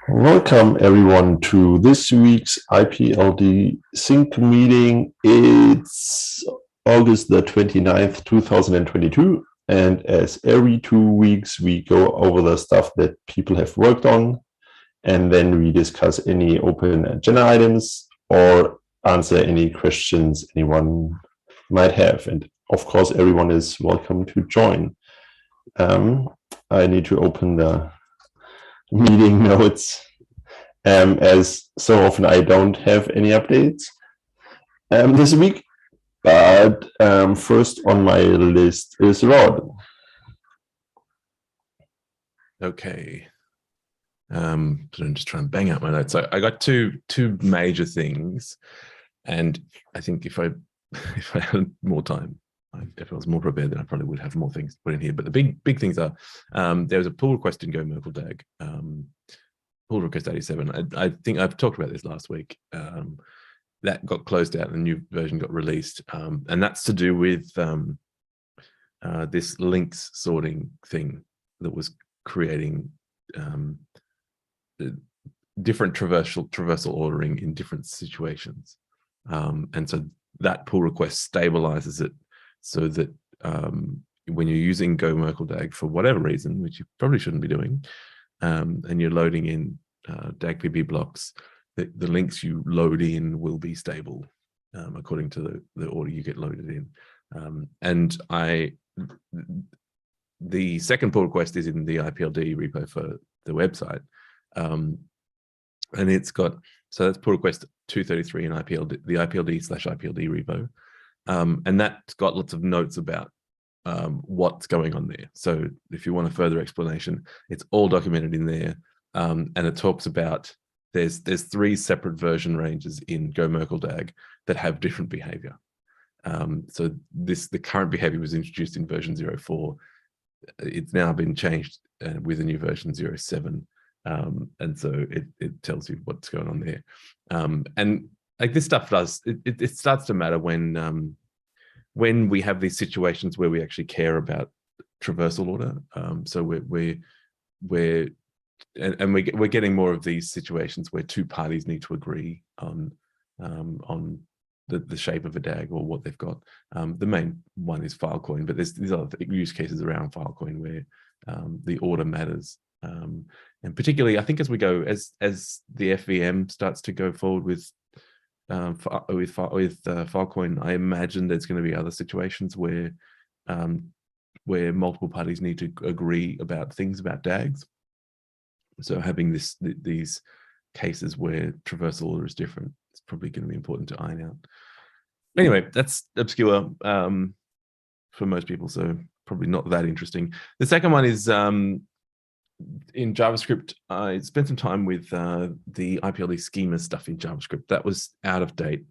Welcome everyone to this week's IPLD Sync meeting. It's August the 29th, 2022. And as every 2 weeks, we go over the stuff that people have worked on, and then we discuss any open agenda items or answer any questions anyone might have. And of course, everyone is welcome to join. I need to open the meeting notes. As so often I don't have any updates this week, but first on my list is Rod. Okay. So I'm just trying to bang out my notes. So I got two major things, and I think if I had more time, if I was more prepared, then I probably would have more things to put in here. But the big things are there was a pull request in Go Merkle DAG, pull request 87. I think I've talked about this last week. That got closed out and a new version got released, and that's to do with this links sorting thing that was creating different traversal ordering in different situations, and so that pull request stabilizes it so that when you're using Go Merkle DAG for whatever reason, which you probably shouldn't be doing, and you're loading in DAG PB blocks, the links you load in will be stable according to the order you get loaded in. And the second pull request is in the IPLD repo for the website. And it's got, so that's pull request 233 in IPLD, the IPLD/IPLD repo. And that's got lots of notes about what's going on there. So if you want a further explanation, it's all documented in there. And it talks about, there's 3 separate version ranges in Go Merkle DAG that have different behavior. So the current behavior was introduced in version 04. It's now been changed with a new version 07. And so it tells you what's going on there. And like this stuff it starts to matter when we have these situations where we actually care about traversal order. So we're getting more of these situations where 2 parties need to agree on the shape of a DAG or what they've got. The main one is Filecoin, but there's other use cases around Filecoin where the order matters. And particularly, I think as we go, as the FVM starts to go forward with Filecoin, I imagine there's going to be other situations where multiple parties need to agree about things about DAGs. So having these cases where traversal order is different, it's probably going to be important to iron out. Anyway, that's obscure for most people, so probably not that interesting. The second one is in JavaScript. I spent some time with the IPLD schema stuff in JavaScript. That was out of date,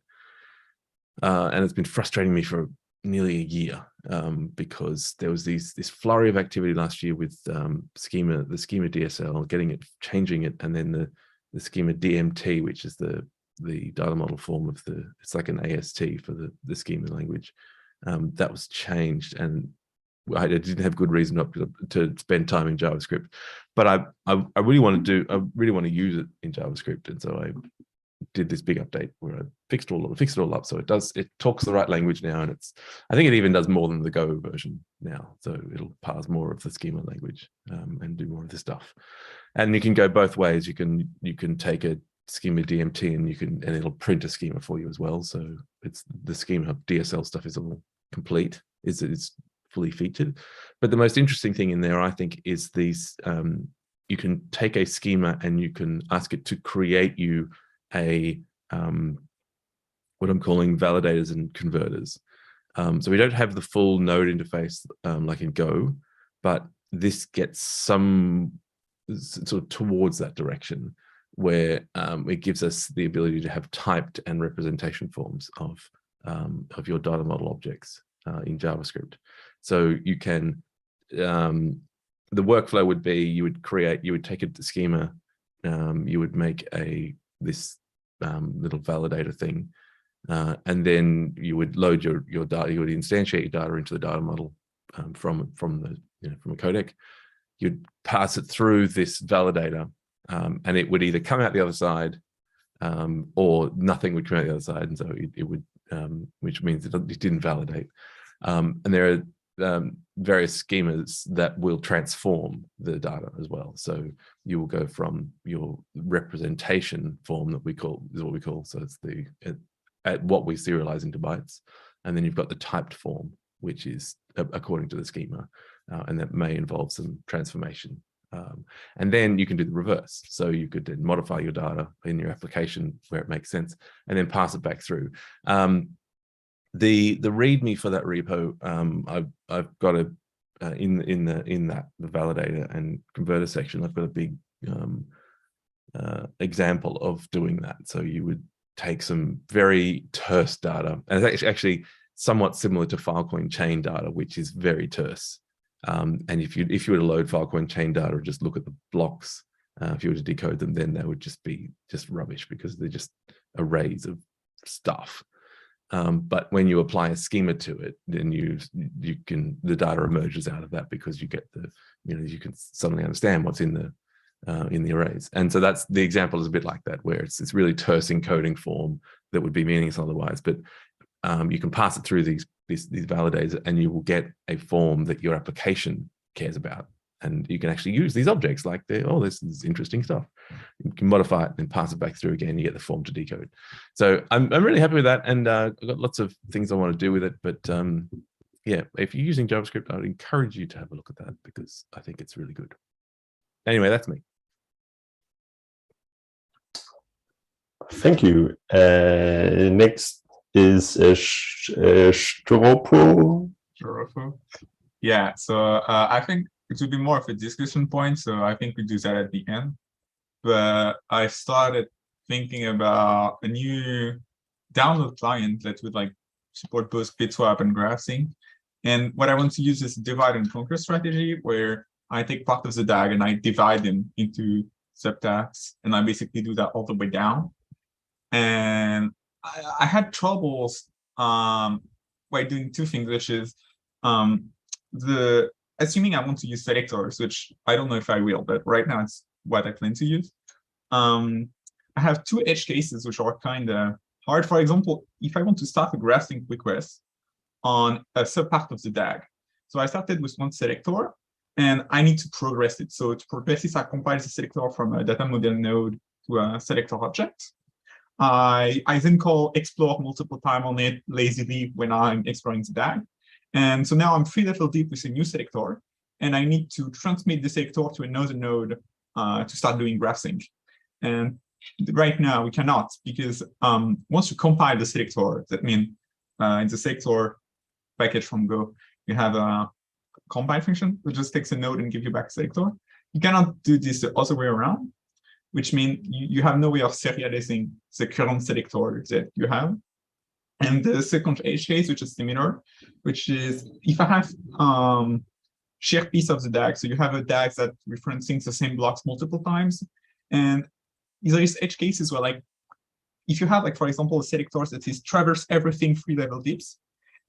and it's been frustrating me for nearly a year because there was this flurry of activity last year with the schema DSL, changing it, and then the schema DMT, which is the data model form of it's like an AST for the schema language. That was changed, and I didn't have good reason not to spend time in JavaScript, but I really want to use it in JavaScript, and so I did this big update where I fixed it all up. So it talks the right language now, and I think it even does more than the Go version now. So it'll parse more of the schema language and do more of the stuff. And you can go both ways. You can take a schema DMT and it'll print a schema for you as well. So it's the schema DSL stuff is all complete. It's fully featured. But the most interesting thing in there, I think, is these. You can take a schema and you can ask it to create you what I'm calling validators and converters. So we don't have the full node interface like in Go, but this gets some sort of towards that direction where it gives us the ability to have typed and representation forms of your data model objects in JavaScript. So you can, the workflow would be you would take a schema, you would make this little validator thing, and then you would load your data. You would instantiate your data into the data model from a codec. You'd pass it through this validator, and it would either come out the other side or nothing would come out the other side, and so it would, which means it didn't validate. And there are various schemas that will transform the data as well. So you will go from your representation form that we call, is what we call, so it's the at what we serialize into bytes, and then you've got the typed form, which is according to the schema, and that may involve some transformation. And then you can do the reverse. So you could then modify your data in your application where it makes sense, and then pass it back through. The README for that repo, I've got a in the validator and converter section, I've got a big example of doing that. So you would take some very terse data, and it's actually somewhat similar to Filecoin chain data, which is very terse. And if you were to load Filecoin chain data or just look at the blocks, if you were to decode them, then they would just be rubbish because they're just arrays of stuff. But when you apply a schema to it, then the data emerges out of that, because you get you can suddenly understand what's in the arrays. And so that's the example is a bit like that, where it's really terse encoding form that would be meaningless otherwise. But you can pass it through these validators, and you will get a form that your application cares about. And you can actually use these objects like this is interesting stuff. You can modify it and pass it back through again. You get the form to decode. So I'm really happy with that, and I've got lots of things I want to do with it. But yeah, if you're using JavaScript, I would encourage you to have a look at that, because I think it's really good. Anyway, that's me. Thank you. Next is Stropo. Yeah, so I think it would be more of a discussion point, so I think we do that at the end. But I started thinking about a new download client that would support both Bitswap and GraphSync. And what I want to use is a divide and conquer strategy, where I take part of the DAG and I divide them into subtasks, and I basically do that all the way down. And I had troubles by doing two things, which is assuming I want to use selectors, which I don't know if I will, but right now it's what I plan to use. I have two edge cases which are kind of hard. For example, if I want to start a GraphSync request on a subpart of the DAG. So I started with one selector, and I need to progress it. So to progress this, I compile the selector from a data model node to a selector object. I then call explore multiple times on it lazily when I'm exploring the DAG. And so now I'm 3 levels deep with a new selector, and I need to transmit the selector to another node to start doing GraphSync. And right now we cannot, because once you compile the selector, that means in the selector package from Go, you have a compile function that just takes a node and gives you back a selector. You cannot do this the other way around, which means you have no way of serializing the current selector that you have. And the second edge case, which is similar, which is if I have shared piece of the DAG, so you have a DAG that referencing the same blocks multiple times, and there is edge cases where if you have for example a selector that is traverse everything 3 level deeps,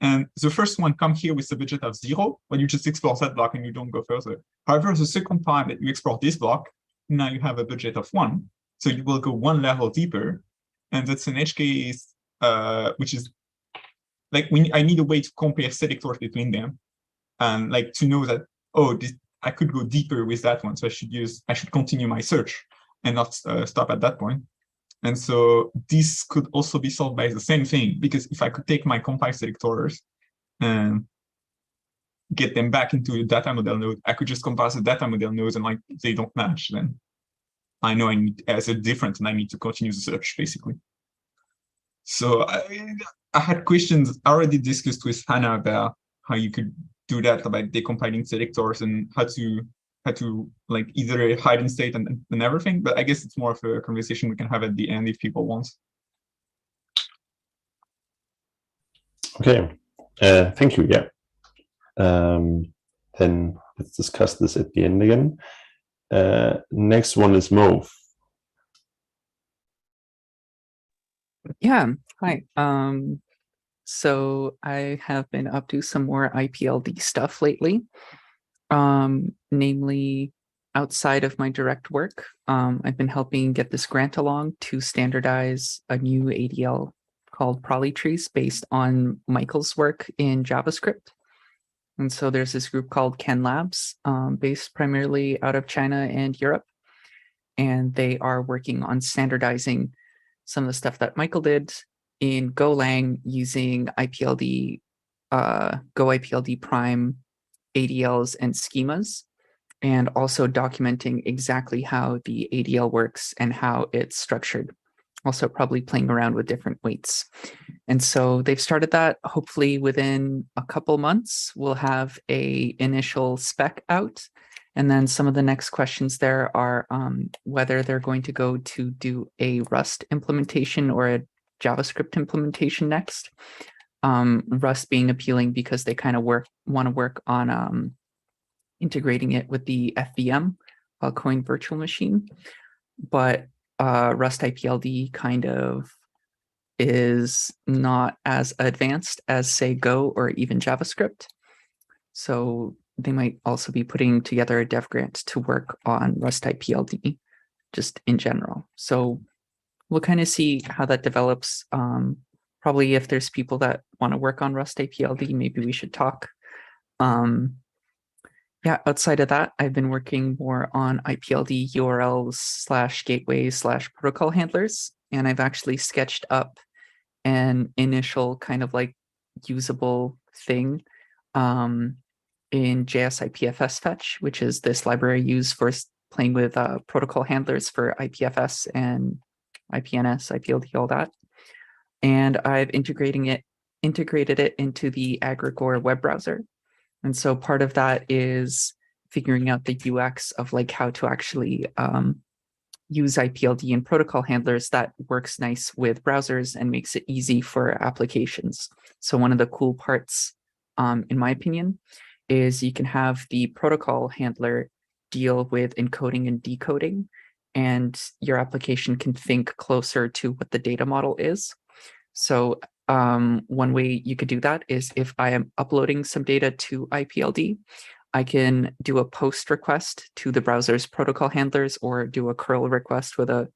and the first one come here with a budget of 0, but you just explore that block and you don't go further. However, the second time that you explore this block, now you have a budget of 1, so you will go 1 level deeper, and that's an edge case which is I need a way to compare selectors between them, and to know that I could go deeper with that one, so I should continue my search and not stop at that point. And so this could also be solved by the same thing, because if I could take my compile selectors and get them back into a data model node, I could just compare the data model nodes, and if they don't match, then I know as a difference, and I need to continue the search basically. So I had questions already discussed with Hannah about how you could do that by decompiling selectors and how to either hide in state and everything. But I guess it's more of a conversation we can have at the end if people want. Okay, thank you. Yeah. Then let's discuss this at the end again. Next one is Mauve. Yeah, hi. So I have been up to some more IPLD stuff lately, namely outside of my direct work, I've been helping get this grant along to standardize a new ADL called Trees based on Michael's work in JavaScript. And so there's this group called Ken Labs, based primarily out of China and Europe. And they are working on standardizing some of the stuff that Michael did in Golang using IPLD, Go IPLD Prime ADLs and schemas, and also documenting exactly how the ADL works and how it's structured. Also probably playing around with different weights. And so they've started that. Hopefully within a couple months, we'll have a initial spec out. And then some of the next questions there are whether they're going to go to do a Rust implementation or a JavaScript implementation next. Rust being appealing because they kind of want to work on integrating it with the FVM, Coin Virtual Machine. But Rust IPLD kind of is not as advanced as, say, Go or even JavaScript. So they might also be putting together a dev grant to work on Rust IPLD just in general. So we'll kind of see how that develops. Probably if there's people that want to work on Rust IPLD, maybe we should talk. Yeah, outside of that, I've been working more on IPLD URLs / gateways / protocol handlers. And I've actually sketched up an initial kind of like usable thing in JS IPFS fetch, which is this library used for playing with protocol handlers for IPFS and IPNS, IPLD, all that. And I've integrated it into the Agrigore web browser. And so part of that is figuring out the UX of like how to actually use IPLD and protocol handlers that works nice with browsers and makes it easy for applications. So one of the cool parts, in my opinion, is you can have the protocol handler deal with encoding and decoding, and your application can think closer to what the data model is. So one way you could do that is if I am uploading some data to IPLD, I can do a post request to the browser's protocol handlers or do a curl request with a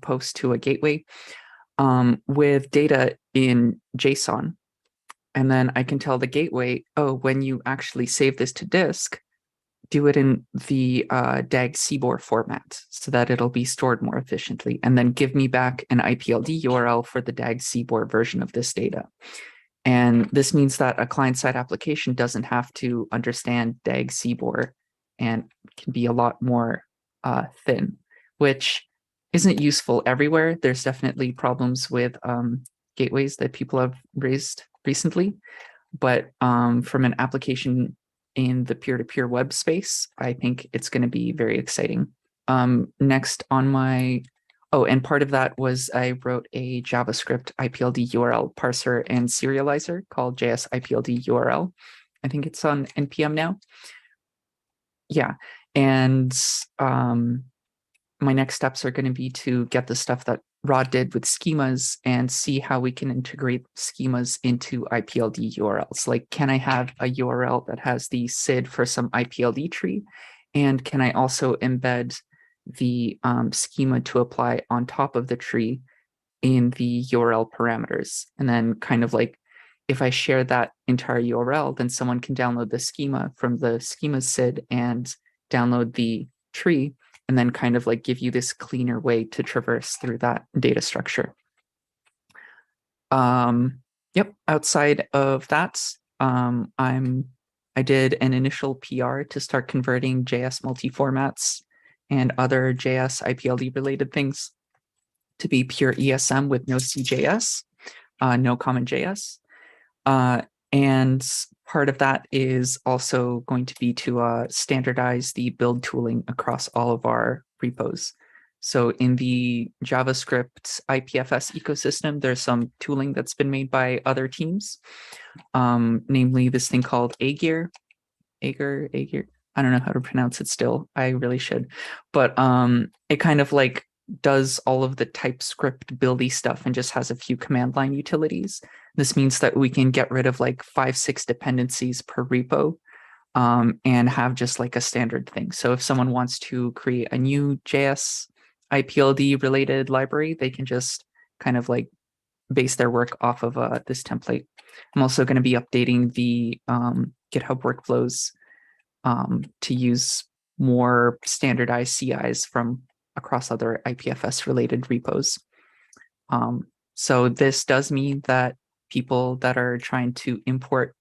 post to a gateway with data in JSON. And then I can tell the gateway, oh, when you actually save this to disk, do it in the DAG CBOR format so that it'll be stored more efficiently. And then give me back an IPLD URL for the DAG CBOR version of this data. And this means that a client-side application doesn't have to understand DAG CBOR and can be a lot more thin, which isn't useful everywhere. There's definitely problems with gateways that people have raised recently. But from an application in the peer-to-peer web space, I think it's going to be very exciting. Next on my, and part of that was I wrote a JavaScript IPLD URL parser and serializer called JS IPLD URL. I think it's on NPM now. Yeah, and my next steps are going to be to get the stuff that Rod did with schemas and see how we can integrate schemas into IPLD URLs. Like, can I have a URL that has the SID for some IPLD tree? And can I also embed the schema to apply on top of the tree in the URL parameters? And then kind of like, if I share that entire URL, then someone can download the schema from the schema SID and download the tree, and then kind of like give you this cleaner way to traverse through that data structure. Yep. Outside of that, I did an initial PR to start converting JS multi-formats and other JS IPLD related things to be pure ESM with no CJS, no common JS. And part of that is also going to be to standardize the build tooling across all of our repos. So in the JavaScript IPFS ecosystem, there's some tooling that's been made by other teams, namely this thing called Aegir. Aegir. I don't know how to pronounce it still. I really should. But it kind of like does all of the TypeScript buildy stuff and just has a few command line utilities. This means that we can get rid of like 5-6 dependencies per repo and have just like a standard thing. So if someone wants to create a new JS IPLD related library, they can just kind of like base their work off of this template. I'm also going to be updating the GitHub Workflows to use more standardized CIs from across other IPFS related repos. So this does mean that people that are trying to import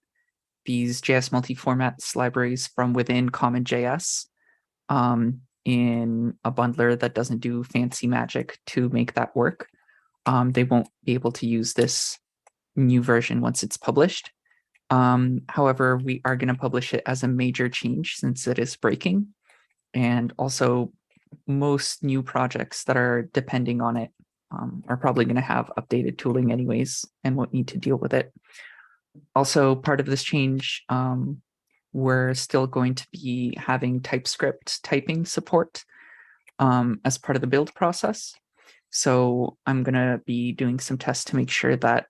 these JS multi-formats libraries from within CommonJS in a bundler that doesn't do fancy magic to make that work, they won't be able to use this new version once it's published. However, we are going to publish it as a major change since it is breaking. And also, most new projects that are depending on it are probably going to have updated tooling anyways and won't need to deal with it. Also, part of this change, we're still going to be having TypeScript typing support as part of the build process. So I'm going to be doing some tests to make sure that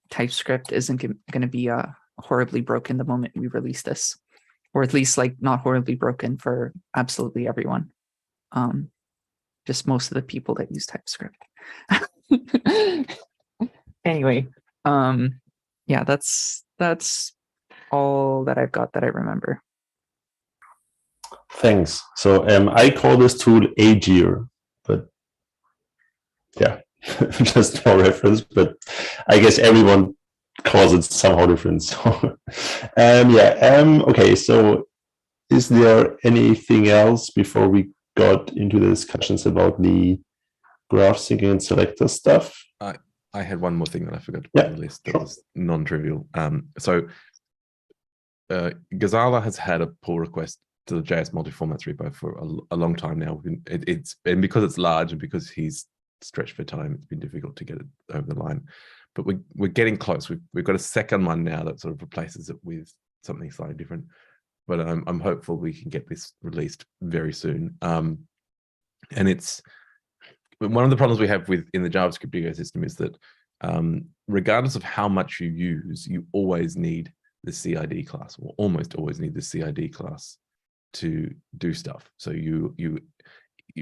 TypeScript isn't going to be horribly broken the moment we release this, or at least like not horribly broken for absolutely everyone. Just most of the people that use TypeScript. Anyway, yeah, that's all that I've got that I remember. Thanks. So I call this tool Aegir, but yeah, just for reference. But I guess everyone calls it somehow different. So okay. So is there anything else before we got into the discussions about the graph syncing and selector stuff? I had one more thing that I forgot to put on the list that was non-trivial. So Ghazala has had a pull request to the JS multi-formats repo for a long time now. And because it's large and because he's stretched for time, it's been difficult to get it over the line. But we're getting close. We've got a second one now that sort of replaces it with something slightly different. But I'm hopeful we can get this released very soon. And it's one of the problems we have in the JavaScript ecosystem is that regardless of how much you use, you always need the CID class, or almost always need the CID class to do stuff. So you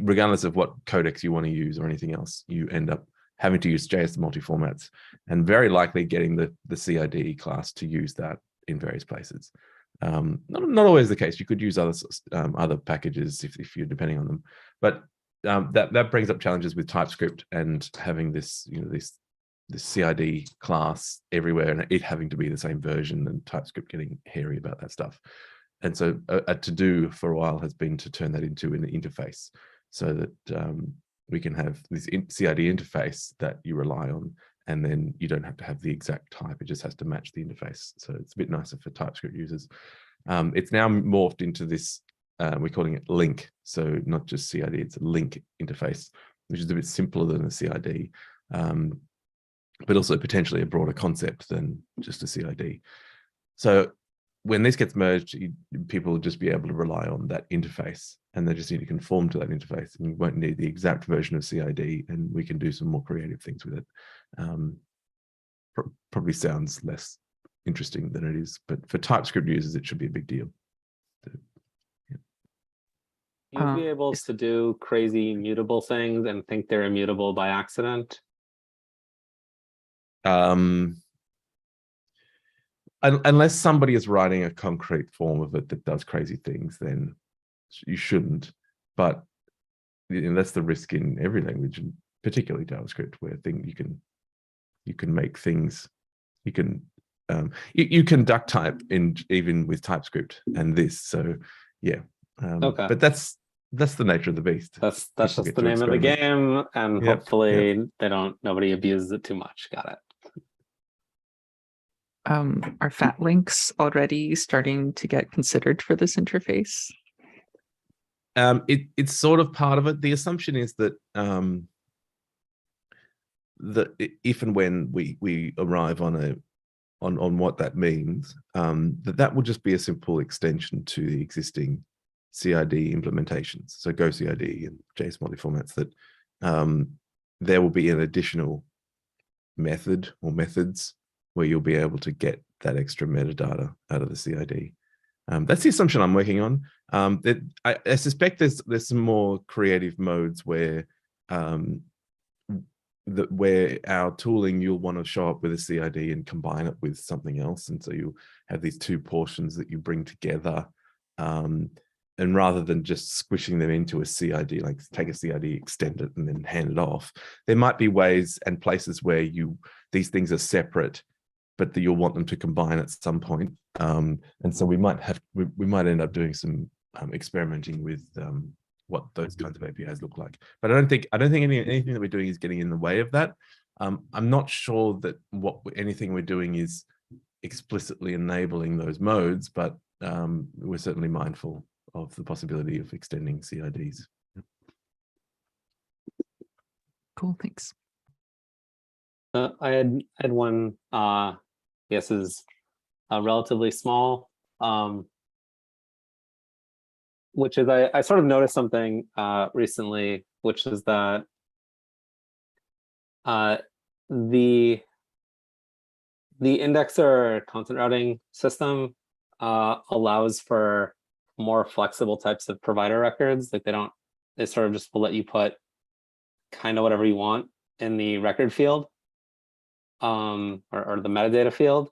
regardless of what codex you want to use or anything else, you end up having to use JS multi-formats and very likely getting the CID class to use that in various places. Not always the case. You could use other packages if you're depending on them, but that brings up challenges with TypeScript and having this CID class everywhere and it having to be the same version, and TypeScript getting hairy about that stuff. And so a to-do for a while has been to turn that into an interface so that we can have this CID interface that you rely on, and then you don't have to have the exact type. It just has to match the interface. So it's a bit nicer for TypeScript users. It's now morphed into this, we're calling it link. So not just CID, it's a link interface, which is a bit simpler than a CID, but also potentially a broader concept than just a CID. So when this gets merged, people will just be able to rely on that interface, and they just need to conform to that interface, and you won't need the exact version of CID, and we can do some more creative things with it. Probably sounds less interesting than it is, but for TypeScript users, it should be a big deal. You'll be able to do crazy mutable things and think they're immutable by accident. Unless somebody is writing a concrete form of it that does crazy things, then you shouldn't. But that's the risk in every language, and particularly JavaScript, where you can make things, you can duck type even with TypeScript and this. So yeah, Okay. But that's the nature of the beast. That's just the name of the game, and hopefully nobody abuses it too much. Got it. Are fat links already starting to get considered for this interface? It's sort of part of it. The assumption is that if and when we arrive on what that means, that will just be a simple extension to the existing CID implementations. So Go CID and JS multi-formats, that there will be an additional method or methods where you'll be able to get that extra metadata out of the CID. That's the assumption I'm working on. I suspect there's some more creative modes where where our tooling, you'll want to show up with a CID and combine it with something else. And so you have these two portions that you bring together. And rather than just squishing them into a CID, like take a CID, extend it, and then hand it off, there might be ways and places where these things are separate, but that you'll want them to combine at some point. And so we might end up doing some experimenting with what those kinds of APIs look like. But I don't think anything that we're doing is getting in the way of that. I'm not sure that anything we're doing is explicitly enabling those modes, but we're certainly mindful of the possibility of extending CIDs. Cool, thanks. I had one, I guess is relatively small, which is I sort of noticed something recently, which is that the indexer content routing system allows for more flexible types of provider records. Like they sort of just will let you put kind of whatever you want in the record field, or the metadata field.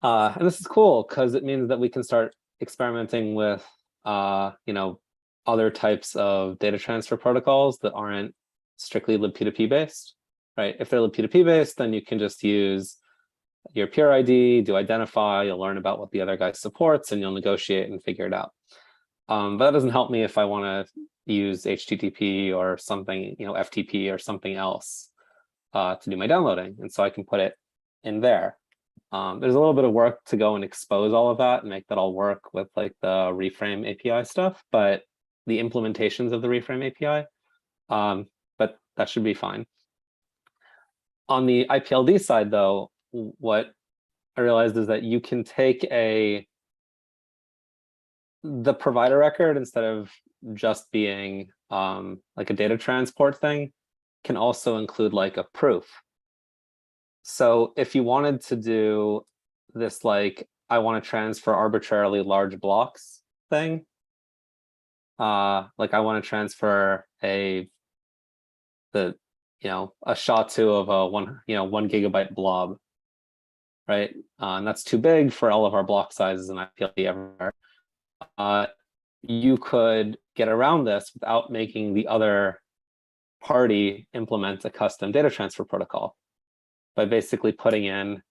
And this is cool because it means that we can start experimenting with other types of data transfer protocols that aren't strictly libp2p based, right? If they're libp2p based, then you can just use your peer ID, do identify, you'll learn about what the other guy supports, and you'll negotiate and figure it out. But that doesn't help me if I want to use HTTP or something, FTP or something else to do my downloading. And so I can put it in there. There's a little bit of work to go and expose all of that and make that all work with like the reframe API stuff, but the implementations of the reframe API, but that should be fine. On the IPLD side, though, what I realized is that you can take the provider record, instead of just being like a data transport thing, can also include like a proof. So if you wanted to do this, like, I want to transfer arbitrarily large blocks thing, like I want to transfer a SHA-2 of a 1 gigabyte blob, right? And that's too big for all of our block sizes in IPLD everywhere. You could get around this without making the other party implement a custom data transfer protocol by basically putting in,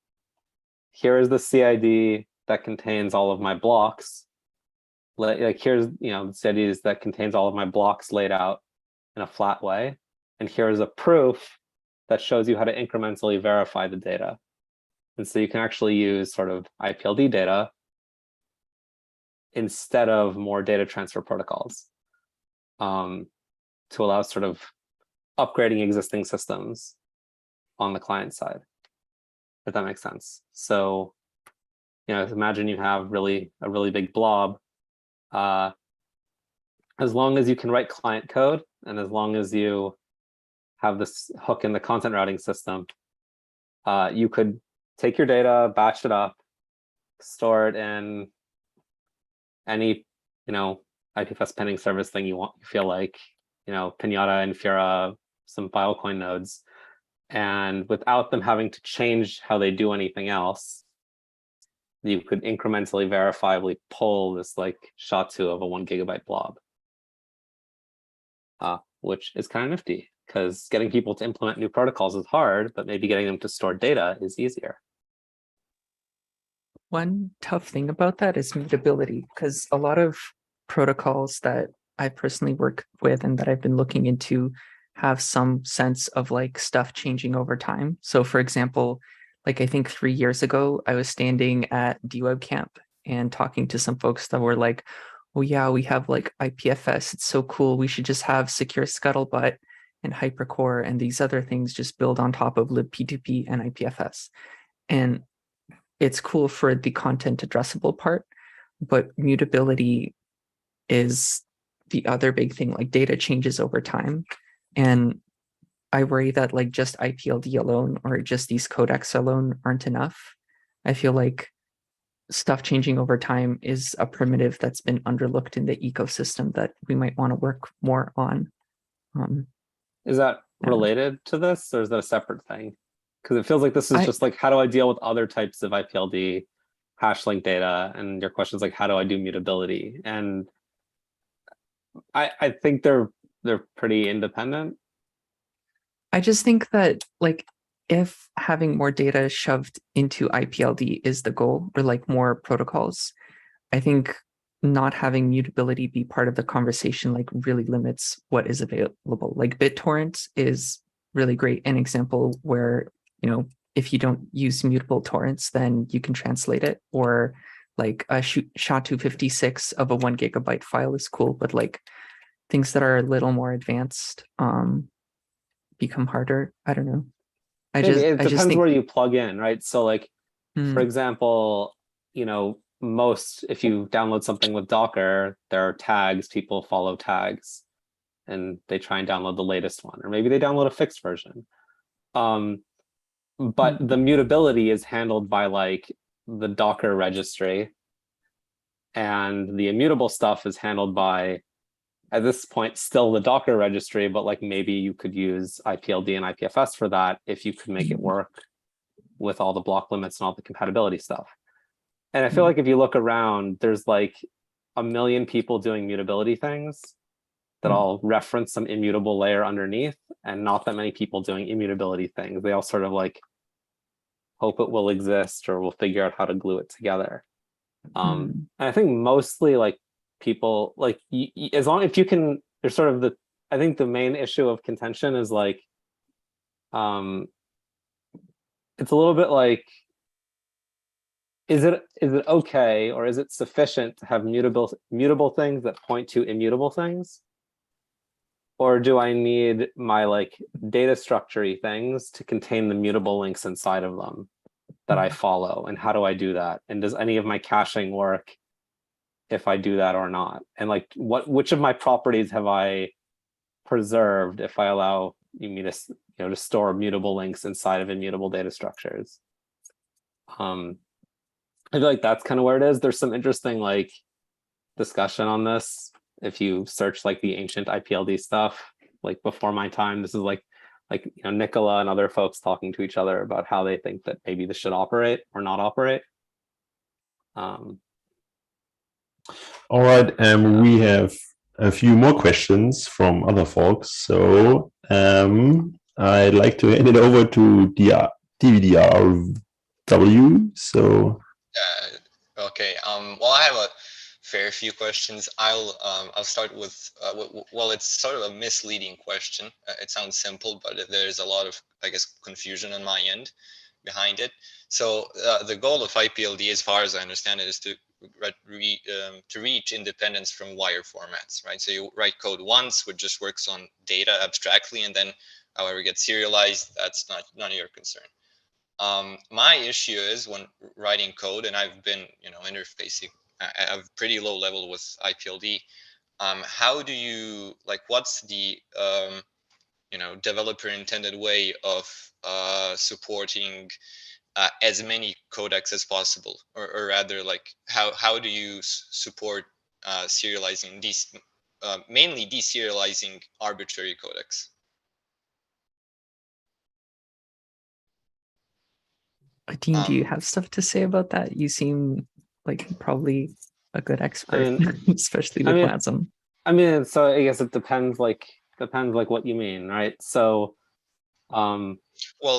here is the CID that contains all of my blocks. Like here's the CIDs that contains all of my blocks laid out in a flat way. And here's a proof that shows you how to incrementally verify the data. And so you can actually use sort of IPLD data instead of more data transfer protocols to allow sort of upgrading existing systems on the client side, if that makes sense. So, imagine you have a really big blob. As long as you can write client code, and as long as you have this hook in the content routing system, you could take your data, batch it up, store it in any, IPFS pending service thing you feel like, Pinata, Infura, some Filecoin nodes, and without them having to change how they do anything else, you could incrementally verifiably pull this like SHA-2 of a 1 gigabyte blob, which is kind of nifty because getting people to implement new protocols is hard, but maybe getting them to store data is easier. One tough thing about that is mutability, because a lot of protocols that I personally work with and that I've been looking into have some sense of like stuff changing over time. So for example, like I think 3 years ago, I was standing at DWeb Camp and talking to some folks that were like, oh yeah, we have like IPFS, it's so cool, we should just have secure scuttlebutt and hypercore and these other things just build on top of libp2p and IPFS. And it's cool for the content addressable part, but mutability is the other big thing. Like data changes over time. And I worry that like just IPLD alone or just these codecs alone aren't enough. I feel like stuff changing over time is a primitive that's been underlooked in the ecosystem that we might want to work more on. Is that Yeah. related to this, or is that a separate thing? Because it feels like this is just like, how do I deal with other types of IPLD hash link data? And your question is like, how do I do mutability? And I think they're pretty independent. I just think that like if having more data shoved into IPLD is the goal, or like more protocols, I think not having mutability be part of the conversation like really limits what is available. Like BitTorrent is really great, an example where, you know, if you don't use mutable torrents, then you can translate it, or like a SHA-256 of a 1 gigabyte file is cool, but like things that are a little more advanced become harder. I don't know. It depends think where you plug in, right? So like, Hmm. for example, you know, if you download something with Docker, there are tags, people follow tags, and they try and download the latest one, or maybe they download a fixed version. But the mutability is handled by like the Docker registry, and the immutable stuff is handled by, at this point, still the Docker registry, but like maybe you could use IPLD and IPFS for that if you could make it work with all the block limits and all the compatibility stuff. And I feel like if you look around, there's like 1 million people doing mutability things that all reference some immutable layer underneath, and not that many people doing immutability things. They all sort of like hope it will exist, or we'll figure out how to glue it together. And I think mostly like people like as long if you can, there's sort of I think the main issue of contention is like it's a little bit like, is it okay, or is it sufficient to have mutable things that point to immutable things? Or do I need my like data structure-y things to contain the mutable links inside of them that I follow? And how do I do that? And does any of my caching work if I do that or not? And like which of my properties have I preserved if I allow me to, to store mutable links inside of immutable data structures? I feel like that's kind of where it is. There's some interesting like discussion on this. If you search like the ancient IPLD stuff, like before my time, this is like Nicola and other folks talking to each other about how they think that maybe this should operate or not operate. All right, we have a few more questions from other folks. So I'd like to hand it over to DVDRW. So okay. Well, I have a fair few questions. I'll start with well, it's sort of a misleading question. It sounds simple, but there's a lot of, I guess, confusion on my end behind it. So the goal of IPLD, as far as I understand it, is to reach independence from wire formats, right? So you write code once, which just works on data abstractly, and then however it gets serialized, that's none of your concern. My issue is when writing code, and I've been, interfacing at a pretty low level with IPLD. How do you, like, what's the, developer intended way of supporting as many codecs as possible, or rather, like, how do you support serializing these, mainly deserializing arbitrary codecs? Dean, do you have stuff to say about that? You seem like probably a good expert, especially with WASM. So I guess it depends like what you mean, right? So well,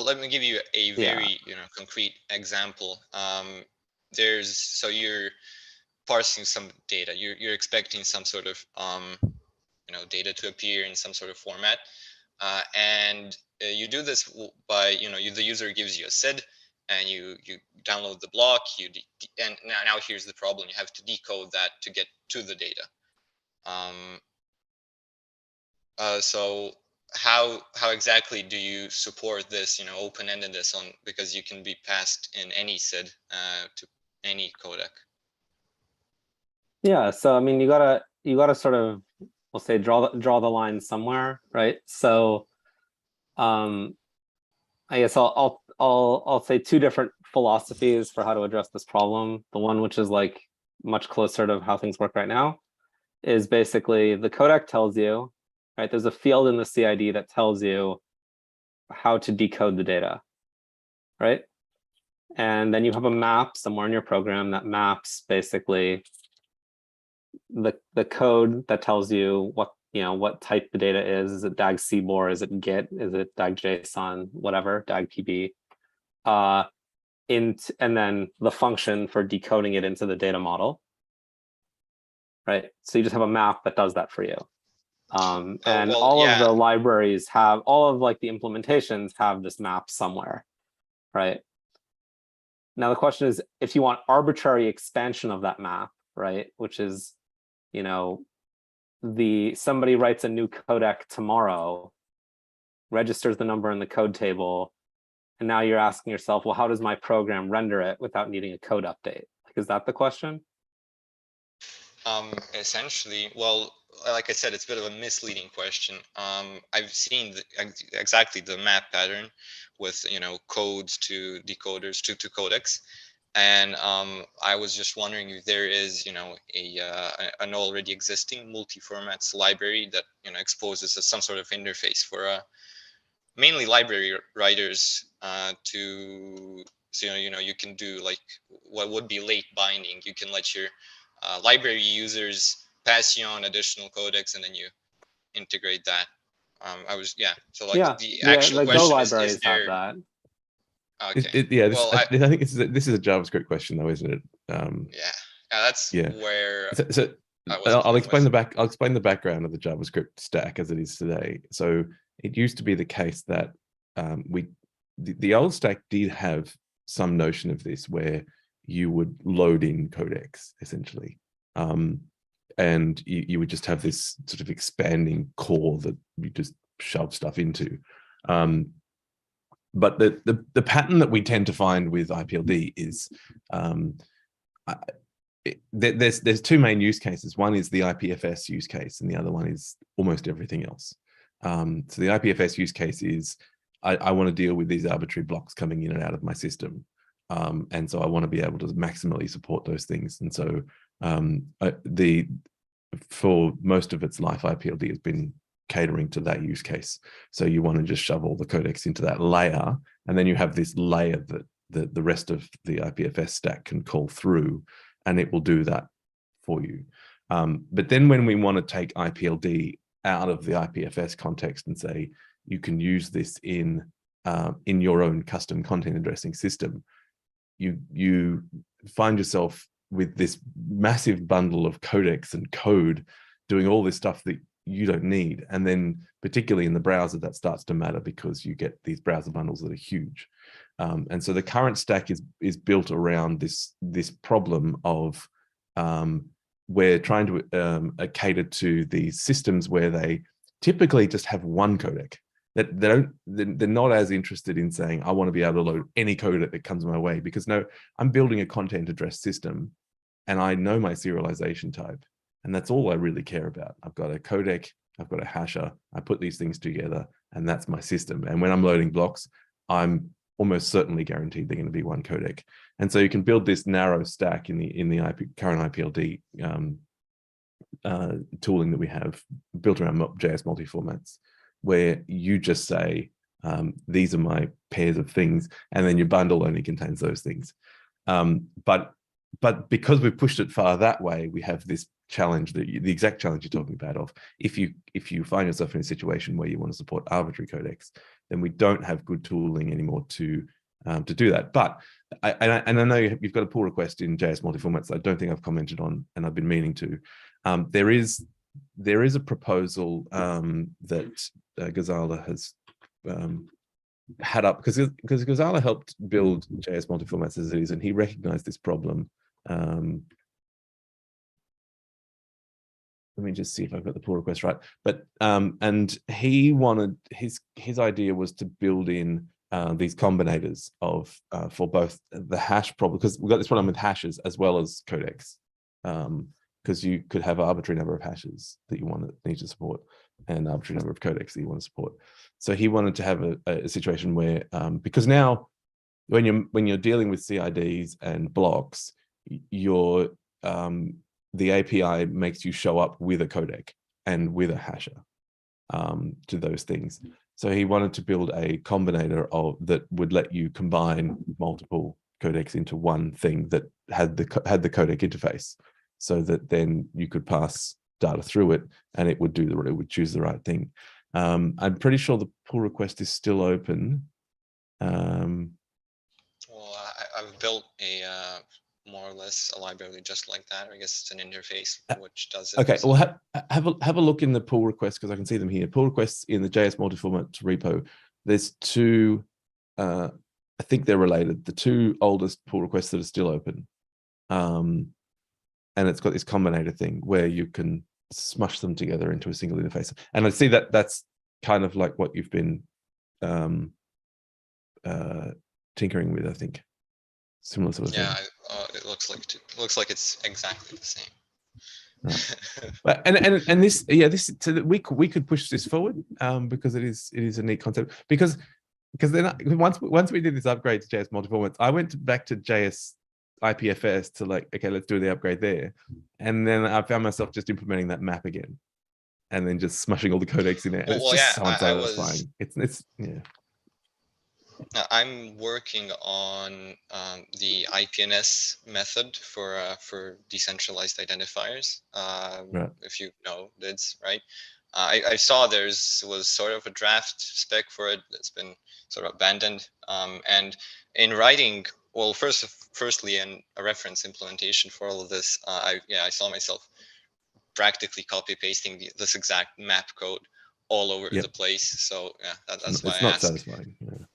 let me give you a very concrete example. So you're parsing some data, you're expecting some sort of data to appear in some sort of format, and you do this by the user gives you a SID, and you download the block, and now here's the problem: you have to decode that to get to the data. So how exactly do you support this, open-endedness because you can be passed in any SID to any codec? Yeah, so I mean, you gotta sort of, we'll say, draw the line somewhere, right? So I guess I'll say two different philosophies for how to address this problem. The one which is like much closer to how things work right now is basically the codec tells you, right? There's a field in the CID that tells you how to decode the data, right? And then you have a map somewhere in your program that maps basically the code that tells you what type the data is. Is it DAG CBOR? Is it Git? Is it DAG JSON? Whatever, DAG PB. And then the function for decoding it into the data model, right? So you just have a map that does that for you. And all of the libraries have, all of like the implementations have this map somewhere, right? Now the question is, if you want arbitrary expansion of that map, right, which is, somebody writes a new codec tomorrow, registers the number in the code table, and now you're asking yourself, well, how does my program render it without needing a code update? Like, is that the question? Essentially, well, like I said, it's a bit of a misleading question. I've seen exactly the map pattern with, codes to decoders to codecs. And I was just wondering if there is, an already existing multi-formats library that, exposes some sort of interface for mainly library writers so you can do like what would be late binding. You can let your library users pass you on additional codecs, and then you integrate that. So like the actual question libraries is there. Have that. Okay. I think this is a JavaScript question, though, isn't it? That's where. So I'll explain the background of the JavaScript stack as it is today. So it used to be the case that the old stack did have some notion of this, where you would load in codecs essentially, and you would just have this sort of expanding core that you just shove stuff into. But the pattern that we tend to find with IPLD is there's two main use cases. One is the IPFS use case, and the other one is almost everything else. So the IPFS use case is I want to deal with these arbitrary blocks coming in and out of my system. And so I want to be able to maximally support those things. And so for most of its life, IPLD has been catering to that use case. So you want to just shove all the codecs into that layer, and then you have this layer that the rest of the IPFS stack can call through, and it will do that for you. But then when we want to take IPLD out of the IPFS context and say you can use this in your own custom content addressing system, you find yourself with this massive bundle of codecs and code doing all this stuff that you don't need. And then particularly in the browser, that starts to matter because you get these browser bundles that are huge. And so the current stack is built around this problem of we're trying to cater to these systems where they typically just have one codec. They're not as interested in saying, I want to be able to load any codec that comes my way, because no, I'm building a content address system and I know my serialization type. And that's all I really care about. I've got a codec, I've got a hasher, I put these things together, and that's my system. And when I'm loading blocks, I'm almost certainly guaranteed they're going to be one codec. And so you can build this narrow stack in the current IPLD tooling that we have built around JS multi-formats, where you just say, these are my pairs of things, and then your bundle only contains those things. But because we've pushed it far that way, we have this challenge, the exact challenge you're talking about, of if you find yourself in a situation where you want to support arbitrary codecs, then we don't have good tooling anymore to do that. But I know you've got a pull request in JS multi-formats that I don't think I've commented on, and I've been meaning to. There is a proposal that Ghazala has had up, because Ghazala helped build JS multi-formats as it is, and he recognized this problem. Let me just see if I've got the pull request right. But and he wanted, his idea was to build in these combinators of for both the hash problem, because we've got this problem with hashes as well as codecs, because you could have an arbitrary number of hashes that you need to support and an arbitrary number of codecs that you want to support. So he wanted to have a situation where, because now when you're dealing with CIDs and blocks, the API makes you show up with a codec and with a hasher to those things. So he wanted to build a combinator that would let you combine multiple codecs into one thing that had the codec interface, so that then you could pass data through it and it would choose the right thing. I'm pretty sure the pull request is still open. Well, I've built a more or less a library just like that. I guess it's an interface which does it. Okay, so. well, have a look in the pull requests, because I can see them here. Pull requests in the JS multi-format repo. There's two, I think they're related. The two oldest pull requests that are still open. And it's got this combinator thing where you can smush them together into a single interface. And I see that that's kind of like what you've been tinkering with, I think. Similar sort of thing. Yeah, it looks like it's exactly the same. Right. But and this, yeah, this, so that we could push this forward because it is a neat concept, because then once we did this upgrade to JS multi-formats, I went back to JS IPFS to like, okay, let's do the upgrade there, and then I found myself just implementing that map again, and then just smushing all the codecs in there. And it's just so unsatisfying. It's yeah. I'm working on the IPNS method for decentralized identifiers. Right. If you know DIDs, right? I saw was sort of a draft spec for it that's been sort of abandoned. And in writing, well, firstly, in a reference implementation for all of this, I saw myself practically copy pasting this exact map code all over the place. So yeah, that's why it's I not asked. satisfying. Yeah.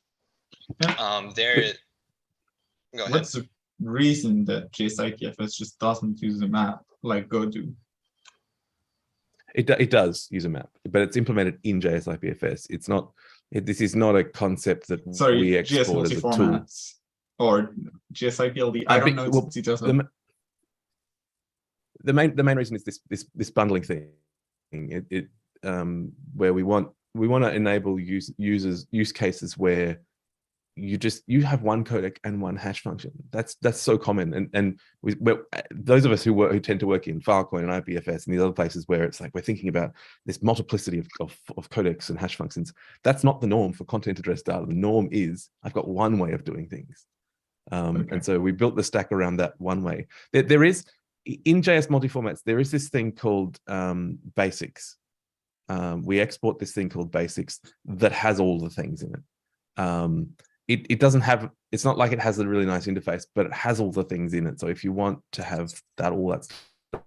Go ahead. What's the reason that JS-IPFS just doesn't use a map like Go do? It does use a map, but it's implemented in JS IPFS. It's not. This is not a concept that we export as a tool. Or JS IPLD. I don't know. Well, the main reason is this bundling thing. Where we want to enable use cases where you have one codec and one hash function. That's so common, and those of us who tend to work in Filecoin and IPFS and these other places where it's like we're thinking about this multiplicity of codecs and hash functions. That's not the norm for content address data. The norm is I've got one way of doing things, and so we built the stack around that one way. There is in JS multi-formats there is this thing called basics. We export this thing called basics that has all the things in it. It doesn't have, it's not like it has a really nice interface, but it has all the things in it. So if you want to have all that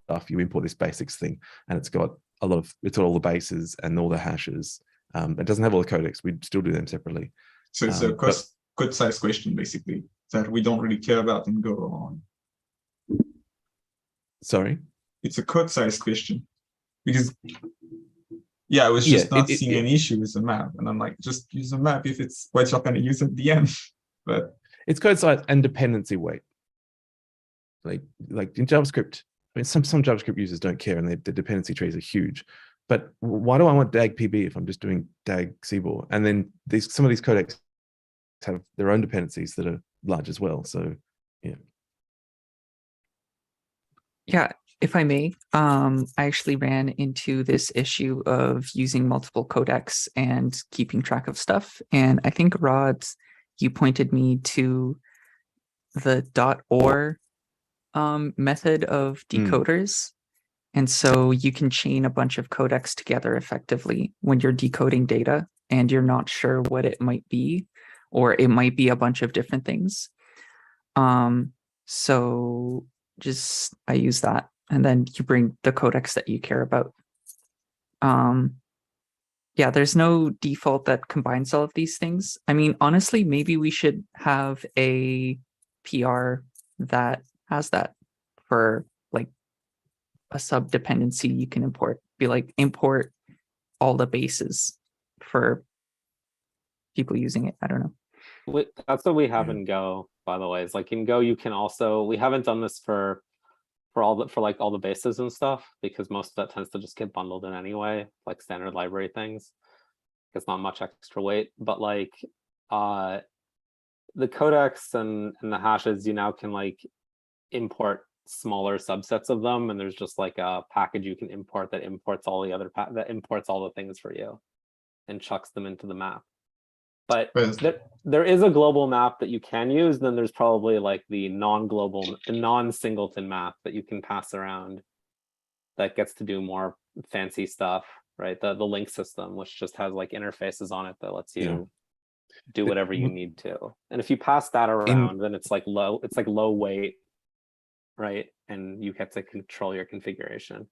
stuff, you import this basics thing, and it's got all the bases and all the hashes. It doesn't have all the codecs. We still do them separately. So it's a code size question, basically, that we don't really care about and go on. Sorry? It's a code size question, because I was just not seeing an issue with the map, and I'm like, just use a map if it's what you're going to use at the end. But it's code size and dependency weight. Like in JavaScript, I mean, some JavaScript users don't care, and the dependency trees are huge. But why do I want DAG PB if I'm just doing DAG CBOR? And then some of these codecs have their own dependencies that are large as well. So yeah. If I may, I actually ran into this issue of using multiple codecs and keeping track of stuff. And I think, Rod, you pointed me to the .or method of decoders. And so you can chain a bunch of codecs together effectively when you're decoding data and you're not sure what it might be, or it might be a bunch of different things. So I use that. And then you bring the codecs that you care about. There's no default that combines all of these things. I mean, honestly, maybe we should have a PR that has that for like a sub dependency you can import. Be like, import all the bases for people using it. I don't know. That's what we have in Go, by the way. Is like in Go, you can also, we haven't done this for all the bases and stuff, because most of that tends to just get bundled in anyway, like standard library things. It's not much extra weight, but like the codecs and the hashes, you now can like import smaller subsets of them, and there's just like a package you can import that imports all the other that imports all the things for you and chucks them into the map. But there is a global map that you can use. Then there's probably like the non-global, the non-singleton map that you can pass around that gets to do more fancy stuff, right? The link system, which just has like interfaces on it that lets you do whatever you need to. And if you pass that around, then it's like low weight, right? And you get to control your configuration.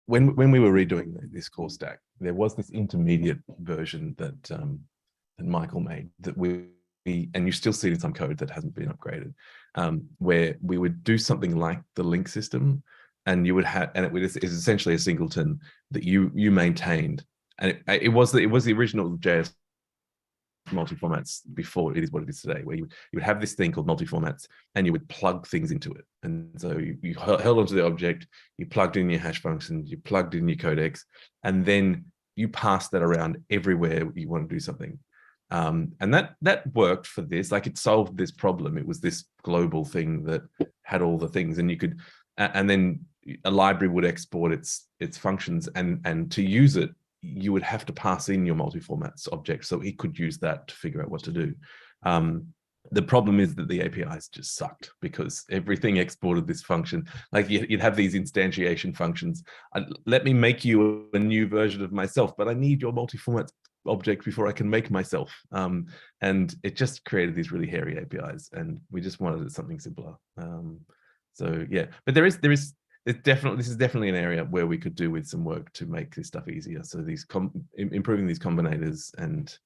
When we were redoing this core stack, there was this intermediate version that that Michael made that we and you still see it in some code that hasn't been upgraded, where we would do something like the link system, and you would have, and it is essentially a singleton that you maintained, and it was the original JS multi-formats before it is what it is today, where you would have this thing called multi-formats and you would plug things into it. And so you held onto the object, you plugged in your hash functions, you plugged in your codecs, and then you passed that around everywhere you want to do something. And that worked for this, like it solved this problem. It was this global thing that had all the things, and you could, and then a library would export its functions, and to use it, you would have to pass in your multi-formats object, so it could use that to figure out what to do. The problem is that the APIs just sucked because everything exported this function. Like you'd have these instantiation functions. Let me make you a new version of myself, but I need your multi-formats object before I can make myself. And it just created these really hairy APIs, and we just wanted something simpler. So yeah, but this is definitely an area where we could do with some work to make this stuff easier. So these improving these combinators and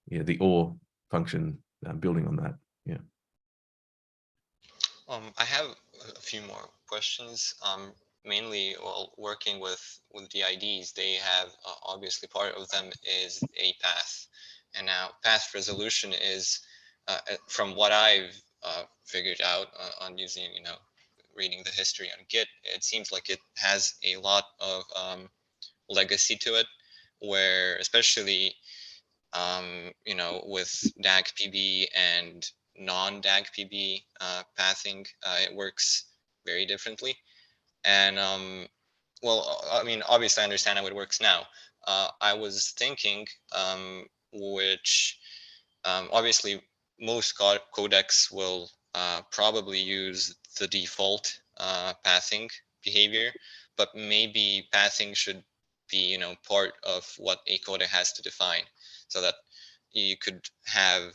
the OR function, building on that. Yeah. I have a few more questions. Mainly, while working with the IDs, they have obviously part of them is a path, and now path resolution is, from what I've figured out on using, reading the history on Git, it seems like it has a lot of legacy to it, where especially with DAG PB and non-DAG PB pathing, it works very differently. And well, I mean, obviously I understand how it works now. I was thinking, which obviously most codecs will probably use the default pathing behavior, but maybe pathing should be, part of what a codec has to define, so that you could have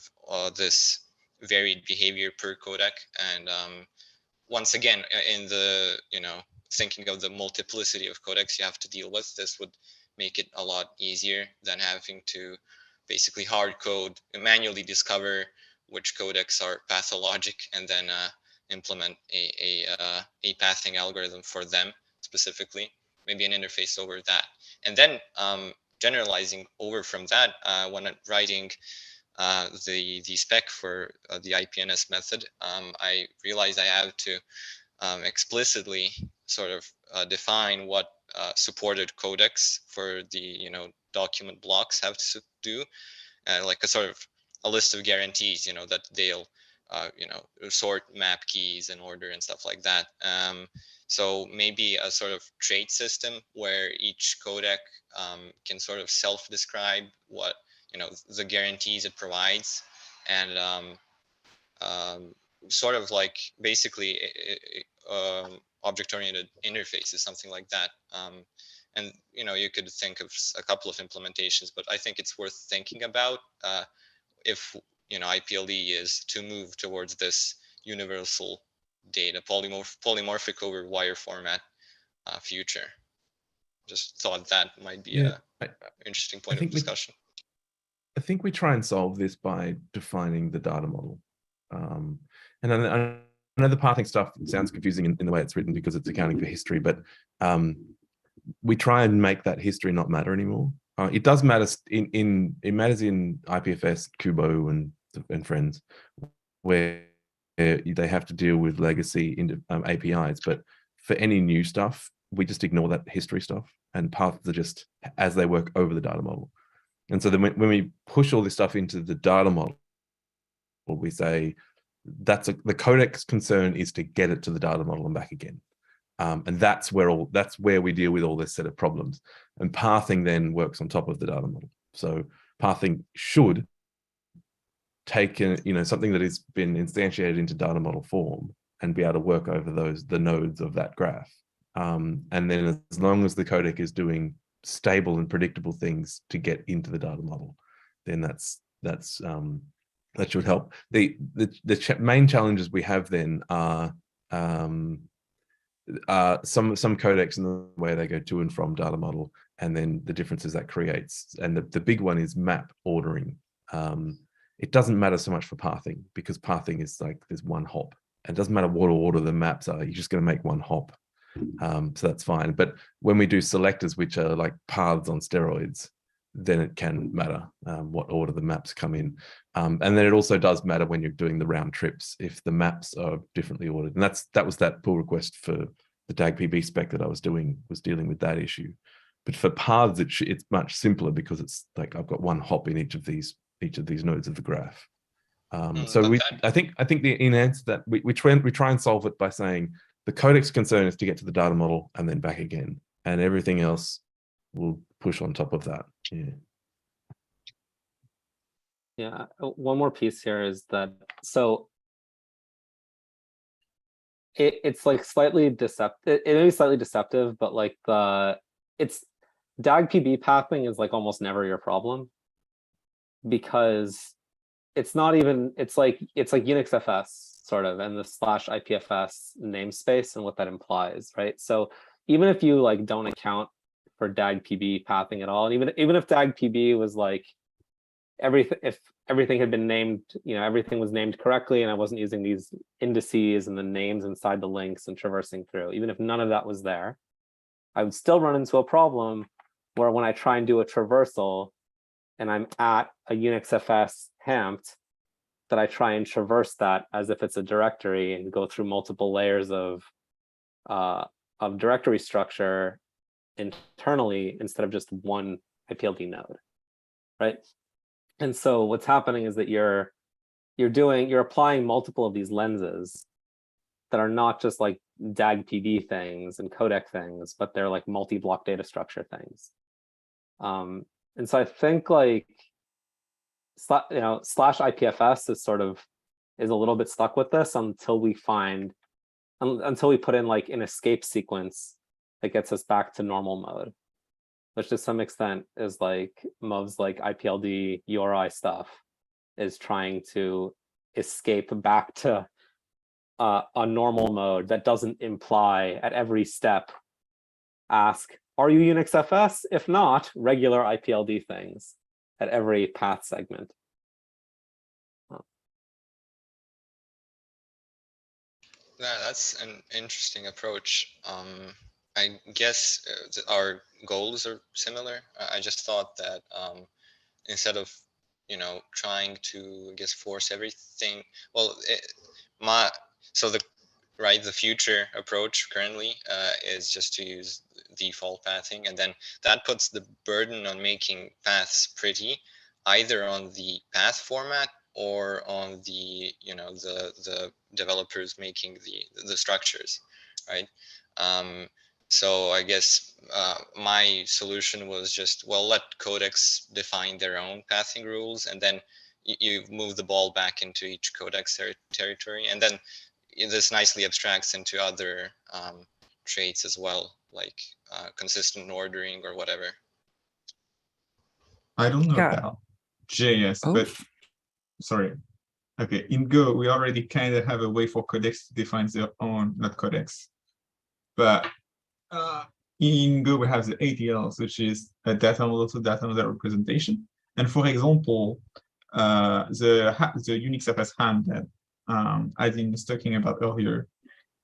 this varied behavior per codec. And once again, in the, thinking of the multiplicity of codecs you have to deal with, this would make it a lot easier than having to basically hard code, manually discover which codecs are pathologic, and then implement a pathing algorithm for them specifically, maybe an interface over that. And then generalizing over from that, when writing the spec for the IPNS method, I realized I have to explicitly sort of define what supported codecs for the document blocks have to do, like a sort of a list of guarantees, that they'll sort map keys in order and stuff like that. So maybe a sort of trait system where each codec can sort of self-describe what the guarantees it provides, and sort of like basically object-oriented interfaces, something like that. And you could think of a couple of implementations, but I think it's worth thinking about if IPLD is to move towards this universal data polymorphic over wire format future. Just thought that might be an interesting point of discussion. I think we try and solve this by defining the data model. And then I know the pathing stuff sounds confusing in the way it's written because it's accounting for history, but we try and make that history not matter anymore. It does matter it matters in IPFS, Kubo, and friends, where they have to deal with legacy APIs. But for any new stuff, we just ignore that history stuff, and paths are just as they work over the data model. And so then when we push all this stuff into the data model, we say the codec concern is to get it to the data model and back again. And that's where we deal with all this set of problems. And pathing then works on top of the data model. So pathing should take something that has been instantiated into data model form and be able to work over the nodes of that graph. And then as long as the codec is doing stable and predictable things to get into the data model, then that should help. The main challenges we have then are some codecs and the way they go to and from data model, and then the differences that creates. And the big one is map ordering. It doesn't matter so much for pathing, because pathing is like there's one hop. And it doesn't matter what order the maps are, you're just going to make one hop. So that's fine. But when we do selectors, which are like paths on steroids, then it can matter what order the maps come in. And then it also does matter when you're doing the round trips, if the maps are differently ordered. And that was that pull request for the DAG-PB spec that I was dealing with that issue. But for paths, it's much simpler, because it's like I've got one hop in each of these nodes of the graph. So I think in answer to that, we try and solve it by saying the codec's concern is to get to the data model and then back again, and everything else will push on top of that. Yeah, one more piece here is that, so it's like slightly deceptive. It may be slightly deceptive, but like it's DAG-PB pathing is like almost never your problem, because it's not even, it's like UnixFS sort of, and the /IPFS namespace and what that implies, right? So even if you like don't account for DAG-PB pathing at all, and even if DAG-PB was like if everything had been named, everything was named correctly, and I wasn't using these indices and the names inside the links and traversing through, even if none of that was there, I would still run into a problem where when I try and do a traversal and I'm at a UnixFS hamped, that I try and traverse that as if it's a directory and go through multiple layers of directory structure internally instead of just one IPLD node, right? And so what's happening is that you're applying multiple of these lenses that are not just like DAG-PB things and codec things, but they're like multi-block data structure things. And so I think like /IPFS is a little bit stuck with this until we put in like an escape sequence that gets us back to normal mode, which to some extent is like Mov's like IPLD URI stuff is trying to escape back to a normal mode that doesn't imply at every step ask, are you UnixFS? If not, regular IPLD things at every path segment. Yeah, that's an interesting approach. I guess our goals are similar. I just thought that instead of trying to, I guess, force everything, the future approach currently is just to use default pathing, and then that puts the burden on making paths pretty, either on the path format or on the the developers making the structures, right? So I guess my solution was just, let codecs define their own pathing rules, and then you move the ball back into each codex territory, and then this nicely abstracts into other traits as well, like consistent ordering or whatever. I don't know about JS, but sorry. Okay, in Go, we already kind of have a way for codecs to define their own, not codecs. But in Go, we have the ADLs, which is a data model to data model representation. And for example, the UnixFS ham that Aydin was talking about earlier,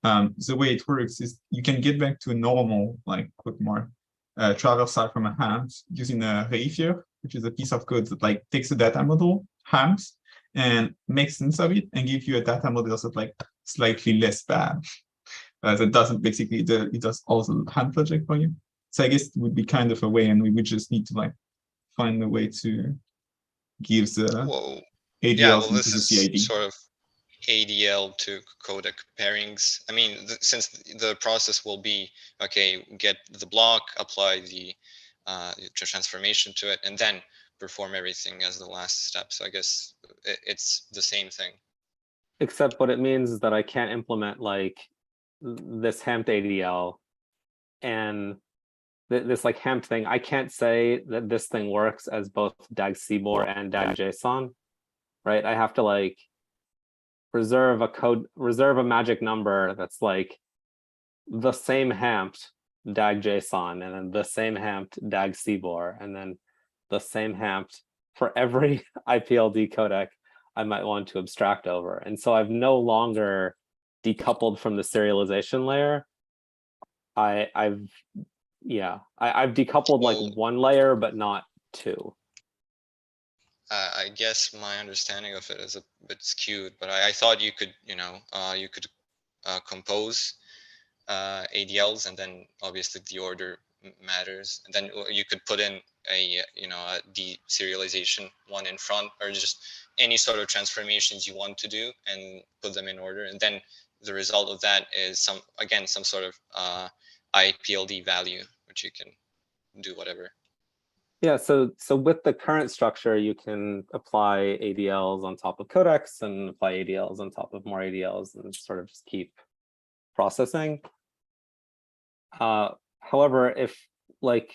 the way it works is you can get back to a normal, like quote more, traversal from a ham using a reifier, which is a piece of code that like takes a data model, hams, and makes sense of it and give you a data model that's like slightly less bad. That doesn't basically, it does also hand project for you. So I guess it would be kind of a way, and we would just need to like find a way to give the ADLs Yeah, well, into this the is CID. sort of ADL to codec pairings. I mean, since the process will be, okay, get the block, apply the transformation to it, and then perform everything as the last step. So I guess it's the same thing. Except what it means is that I can't implement like this hemp ADL and this like hemp thing. I can't say that this thing works as both DAG-CBOR and DAG-JSON, right? I have to like reserve a magic number that's like the same hemp DAG-JSON, and then the same hemp DAG-CBOR, and then the same hemp for every IPLD codec I might want to abstract over. And so I've no longer decoupled from the serialization layer. I've decoupled like one layer, but not two. I guess my understanding of it is a bit skewed, but I thought you could, you could compose ADLs, and then obviously the order matters, and then you could put in a deserialization one in front, or just any sort of transformations you want to do and put them in order, and then the result of that is some sort of IPLD value, which you can do whatever. Yeah, so with the current structure, you can apply ADLs on top of codecs and apply ADLs on top of more ADLs and sort of just keep processing. However, if like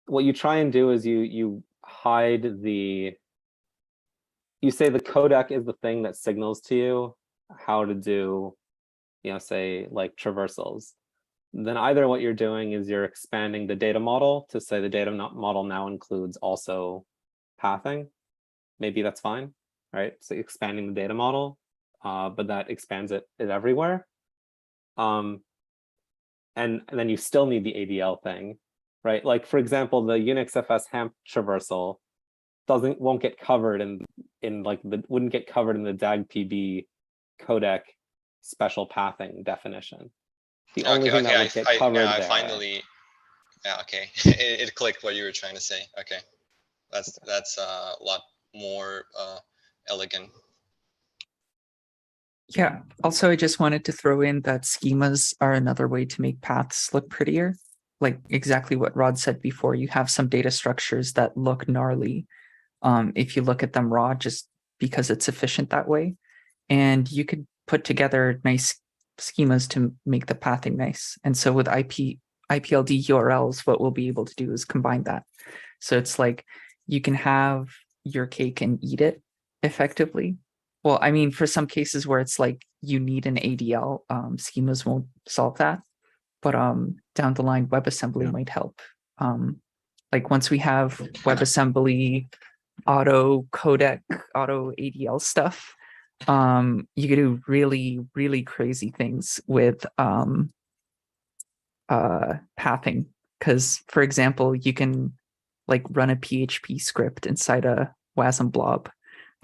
what you try and do is you hide you say the codec is the thing that signals to you how to do, say like traversals. Then either what you're doing is you're expanding the data model to say the data model now includes also pathing. Maybe that's fine, right? So expanding the data model, but that expands it everywhere. And then you still need the ADL thing, right? Like for example, the UnixFS hemp traversal won't get covered wouldn't get covered in the DAG-PB codec special pathing definition. The only thing that would get covered there. Finally, yeah, okay. it clicked what you were trying to say. Okay, that's a lot more elegant. Yeah. Also, I just wanted to throw in that schemas are another way to make paths look prettier. Like exactly what Rod said before, you have some data structures that look gnarly if you look at them raw, just because it's efficient that way. And you could put together nice schemas to make the pathing nice. And so with IPLD URLs, what we'll be able to do is combine that. So it's like you can have your cake and eat it effectively. Well, I mean, for some cases where it's like you need an ADL, schemas won't solve that. But down the line, WebAssembly might help. Like once we have WebAssembly, auto codec, auto ADL stuff, you can do really, really crazy things with pathing. Because, for example, you can like run a PHP script inside a WASM blob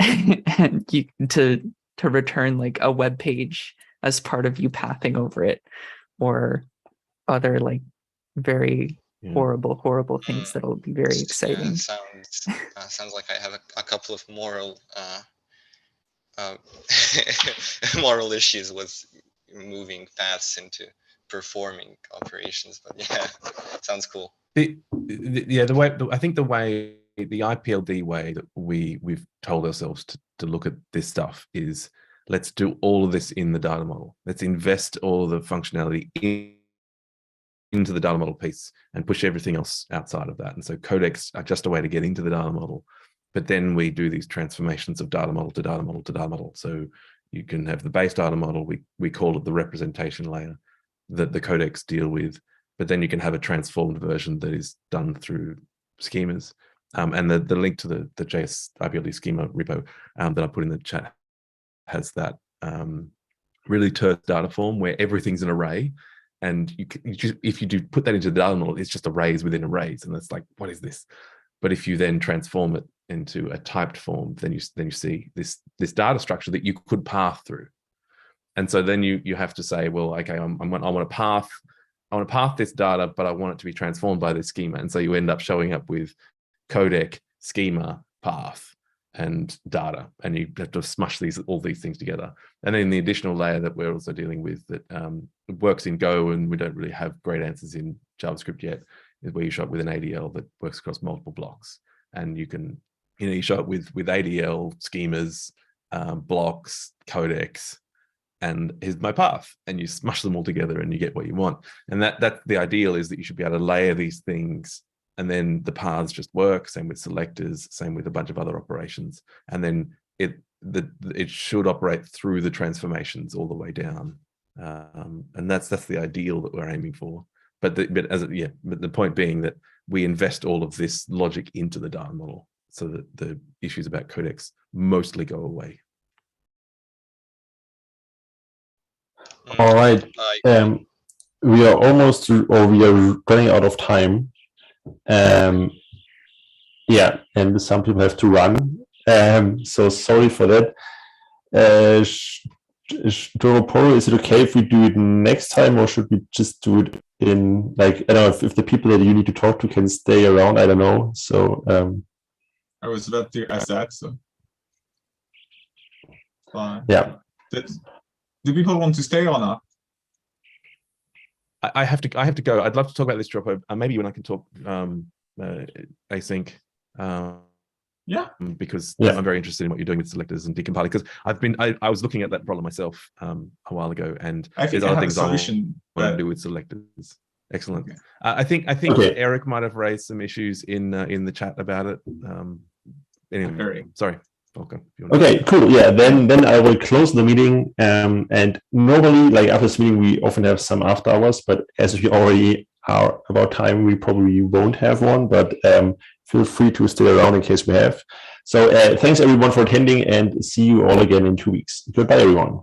and you to return like a web page as part of you pathing over it, or other like very horrible things that'll be very exciting. Yeah, sounds like I have a couple of moral moral issues with moving paths into performing operations, but yeah, sounds cool. The way I think the IPLD way that we've told ourselves to look at this stuff is, let's do all of this in the data model. Let's invest all of the functionality into the data model piece and push everything else outside of that. And so codecs are just a way to get into the data model, but then we do these transformations of data model to data model to data model. So you can have the base data model, we call it the representation layer that the codecs deal with, but then you can have a transformed version that is done through schemas. And the link to the JS IPLD schema repo that I put in the chat has that really terse data form where everything's an array. And if you do put that into the data model, it's just arrays within arrays. And it's like, what is this? But if you then transform it into a typed form, then you see this data structure that you could path through. And so then you have to say, well, okay, I want to path this data, but I want it to be transformed by this schema. And so you end up showing up with codec schema path. and data, and you have to smush all these things together. And then the additional layer that we're also dealing with that works in Go, and we don't really have great answers in JavaScript yet, is where you show up with an ADL that works across multiple blocks, and you can, you show up with ADL schemas, blocks, codecs, and here's my path, and you smush them all together and you get what you want. And that's the ideal, is that you should be able to layer these things, and then the paths just work. Same with selectors, same with a bunch of other operations, and then it should operate through the transformations all the way down. And that's the ideal that we're aiming for. But the point being that we invest all of this logic into the data model, so that the issues about codecs mostly go away. All right. We are almost, or we are running out of time. Yeah, and some people have to run. So sorry for that. Doroporo, is it okay if we do it next time, or should we just do it in, like, I don't know, if the people that you need to talk to can stay around? I don't know. So I was about to ask that. So yeah. Do people want to stay or not? I have to go. I'd love to talk about this drop. Maybe when I can talk async. Yeah. Because I'm very interested in what you're doing with selectors and decompiling. Because I was looking at that problem myself a while ago, and I think there's I other have things a I solution want to do with selectors. Excellent. Okay. I think Okay. Eric might have raised some issues in the chat about it. Anyway, sorry. Welcome. Okay, cool. Yeah, then I will close the meeting. And normally, like after this meeting, we often have some after hours, but as we already are about time, we probably won't have one, but feel free to stay around in case we have. So thanks everyone for attending, and see you all again in 2 weeks. Goodbye, everyone.